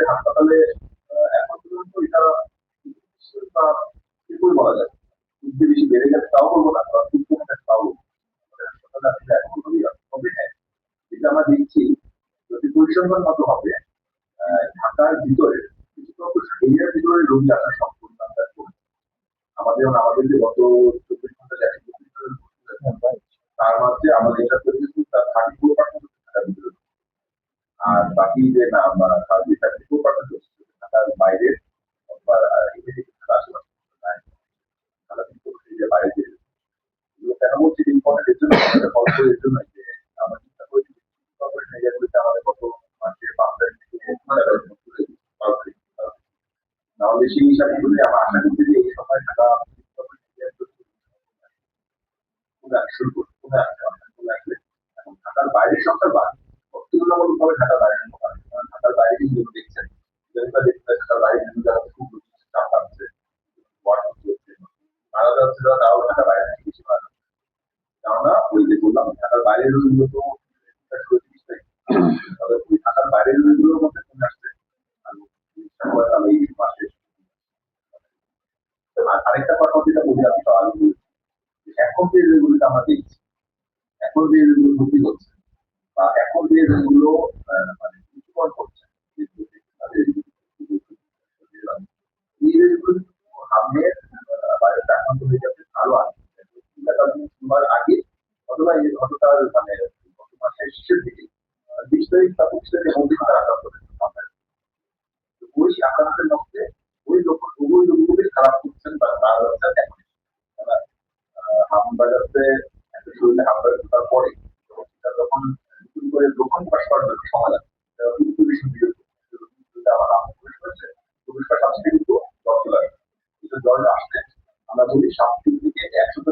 হাসপাতালে এখন পর্যন্ত এটা কিছুটা কিছুই বলা যায়। খুব বেশি বেড়ে গেছে তাও বলবো না, আবার খুব কমে গেছে তাও বলবো না। আমাদের হাসপাতালে আসলে এখন খুবই তবে হ্যাঁ, যেটা আমরা দেখছি যদি পরিসংখ্যান মতো হবে ঢাকার ভিতরে কিছু এরিয়ার ভিতরে রোগী আসা সম্পূর্ণ আমরা করি। আমাদের যে গত 24 ঘন্টা যে 125 জন ভর্তি হয়েছেন, তার মধ্যে আমাদের এটা তৈরি কিন্তু তার 34% ঢাকার ভিতরে। আর বাকি যে না আমরা 34% হচ্ছে ঢাকার বাইরে বা এদিকে ঢাকার আশেপাশে নাই। ঢাকা কিন্তু এই যে বাইরে যে এগুলো কেন বলছি ইম্পর্টেন্ট এর জন্য আমাদের অল্প এর জন্য যে আমরা চিন্তা করেছি কর্পোরেশন এরিয়াগুলোতে আমাদের কত মাসে 5 লাখ থেকে 6 লাখ সরাসরি তাহলে সেই হিসাবে করলে আমরা আশা করছি যে এই সময় ঢাকা শুরু করছে চলে আসছে অনেক চলে আসবে। এখন ঢাকার বাইরের সংখ্যা বাড়ে, তুলনামূলকভাবে ঢাকার বাইরের সংখ্যা বাড়ে। কারণ ঢাকার বাইরে কিন্তু দেখছেন যেটা দেখতে ঢাকার বাইরে বিভিন্ন জায়গাতে খুব চাপ আসছে, ওয়ার্ড হচ্ছে মারা যাচ্ছে না, তাও ঢাকার বাইরে থেকে বেশি মারা যাচ্ছে। কেননা ওই যে বললাম ঢাকার বাইরের রোগীগুলো তো 30 তারিখ, তবে ওই ঢাকার বাইরের রোগীগুলোর মধ্যে কমে আসছে আর এই মাসে। আর আরেকটা কথা যেটা বলি আমি তো আগে বলেছি, এখন যে রোগগুলোকে আমরা দেখছি, এখন যে রোগগুলো ভর্তি হচ্ছে বা এখন যে রোগগুলো মানে মৃত্যুবরণ করছে, তাদের এই রোগগুলো কিন্তু সামনের ভাইরাসে আক্রান্ত হয়ে যাচ্ছে আরো আগে তোমার আগে অথবা এই ঘটনার মানে গত মাসের শেষের দিকে 20 তারিখ বা 25 তারিখের মধ্যে তারা আক্রান্ত হয়েছে সামনের। তো ওই আক্রান্তের মধ্যে ওই লোক ওই লোকগুলোই খারাপ করছেন বা তারা হচ্ছে এখন তারা হাম বাজাতে একটা শরীরে হাম বাজার পরে যখন নতুন করে দোকান পাশ করার জন্য সময় লাগে কিন্তু বেশি বিরক্ত আমার প্রবেশ করেছে, প্রবেশ করার সাথে সাথে কিন্তু জ্বর চলে আসে। কিন্তু জ্বর আসলে আমরা বলি 7 দিন থেকে 100